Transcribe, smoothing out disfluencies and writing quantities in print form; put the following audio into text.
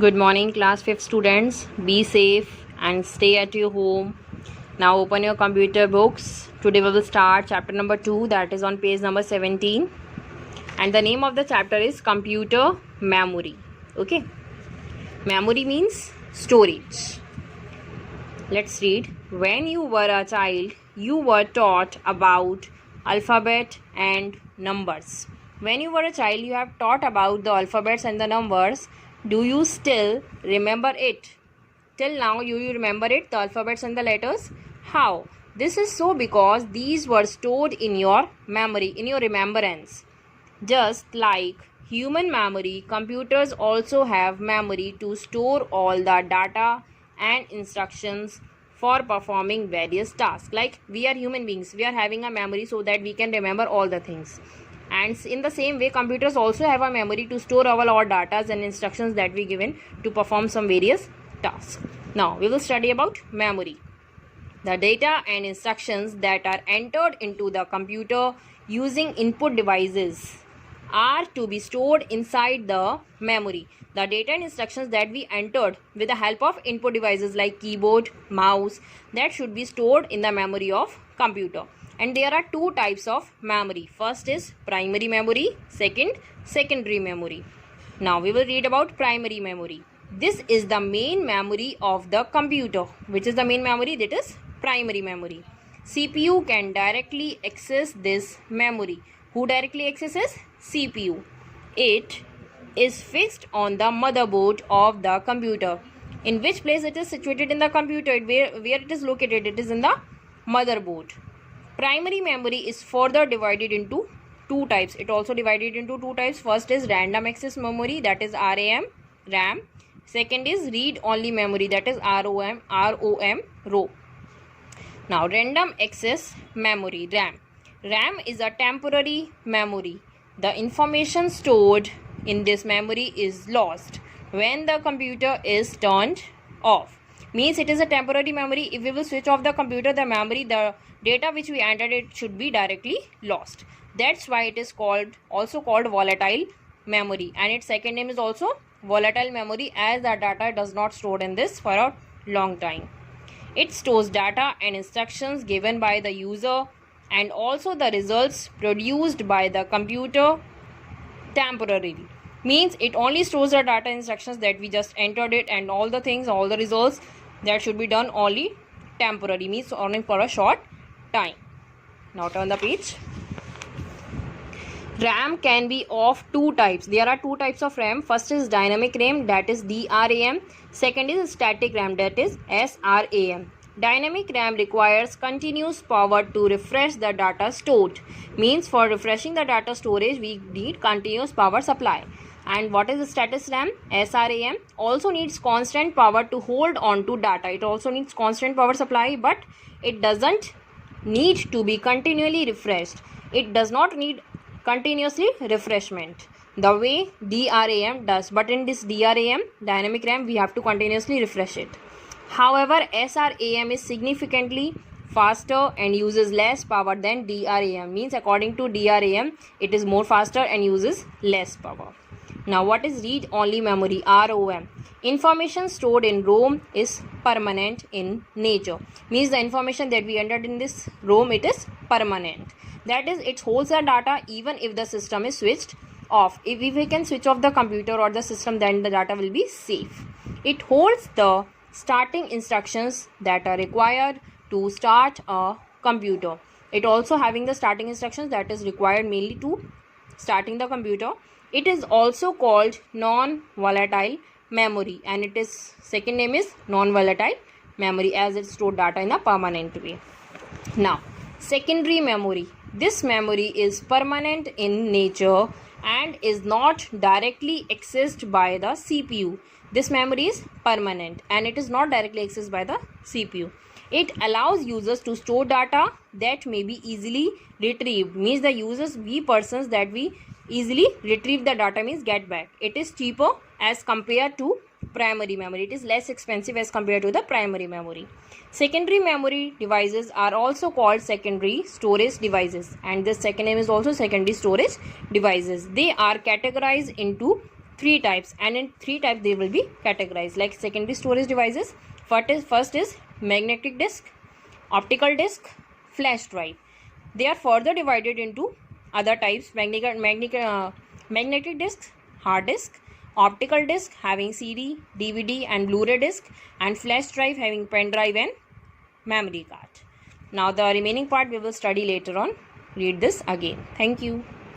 Good morning, class 5th students. Be safe and stay at your home. Now open your computer books. Today we will start chapter number 2, that is on page number 17. And the name of the chapter is Computer Memory. Okay. Memory means storage. Let's read. When you were a child, you were taught about alphabet and numbers. When you were a child, you have taught about the alphabets and the numbers. Do you still remember it? Till now, you remember it, the alphabets and the letters? How? This is so because these were stored in your memory, in your remembrance. Just like human memory, computers also have memory to store all the data and instructions for performing various tasks. Like we are human beings, we are having a memory so that we can remember all the things. And in the same way, computers also have a memory to store all our data and instructions that we given to perform some various tasks. Now, we will study about memory. The data and instructions that are entered into the computer using input devices are to be stored inside the memory. The data and instructions that we entered with the help of input devices like keyboard, mouse, that should be stored in the memory of computer. And there are two types of memory. First is primary memory, second secondary memory. Now we will read about primary memory. This is the main memory of the computer. Which is the main memory? That is primary memory. CPU can directly access this memory. Who directly accesses? CPU. It is fixed on the motherboard of the computer. In which place it is situated in the computer? Where it is located? It is in the motherboard. Primary memory is further divided into two types. It also divided into two types. First is random access memory, that is RAM. Second is read-only memory, that is ROM. Now, random access memory, RAM. RAM is a temporary memory. The information stored in this memory is lost when the computer is turned off. Means it is a temporary memory. If we will switch off the computer, the memory, the data which we entered, it should be directly lost. That's why it is also called volatile memory, and its second name is also volatile memory, as the data does not stored in this for a long time. It stores data and instructions given by the user and also the results produced by the computer temporarily. Means it only stores the data instructions that we just entered it, and all the things, all the results that should be done only temporary, means only for a short time. Now turn the page. RAM can be of two types. There are two types of RAM. First is dynamic RAM, that is DRAM. Second is static RAM, that is SRAM. Dynamic RAM requires continuous power to refresh the data stored. Means for refreshing the data storage, we need continuous power supply. And what is the static RAM? SRAM also needs constant power to hold on to data. It also needs constant power supply, but it doesn't need to be continually refreshed. It does not need continuously refreshment the way DRAM does. But in this DRAM, dynamic RAM, we have to continuously refresh it. However, SRAM is significantly faster and uses less power than DRAM. Means according to DRAM, it is more faster and uses less power. Now, what is read-only memory? ROM. Information stored in ROM is permanent in nature. Means the information that we entered in this ROM, it is permanent. That is, it holds the data even if the system is switched off. If we can switch off the computer or the system, then the data will be safe. It holds the starting instructions that are required to start a computer. It also having the starting instructions that is required mainly to starting the computer. It is also called non-volatile memory, and it is second name is non-volatile memory, as it stored data in a permanent way. Now, secondary memory. This memory is permanent in nature and is not directly accessed by the CPU. This memory is permanent and it is not directly accessed by the CPU. It allows users to store data that may be easily retrieved. Means the users, we persons, that we easily retrieve the data, means get back. It is cheaper as compared to primary memory. It is less expensive as compared to the primary memory. Secondary memory devices are also called secondary storage devices, and this second name is also secondary storage devices. They are categorized into three types, and in three types they will be categorized. Like secondary storage devices, first is magnetic disk, optical disk, flash drive. They are further divided into other types: magnetic disk, hard disk, optical disk having CD, DVD and Blu-ray disk, and flash drive having pen drive and memory card. Now the remaining part we will study later on. Read this again. Thank you.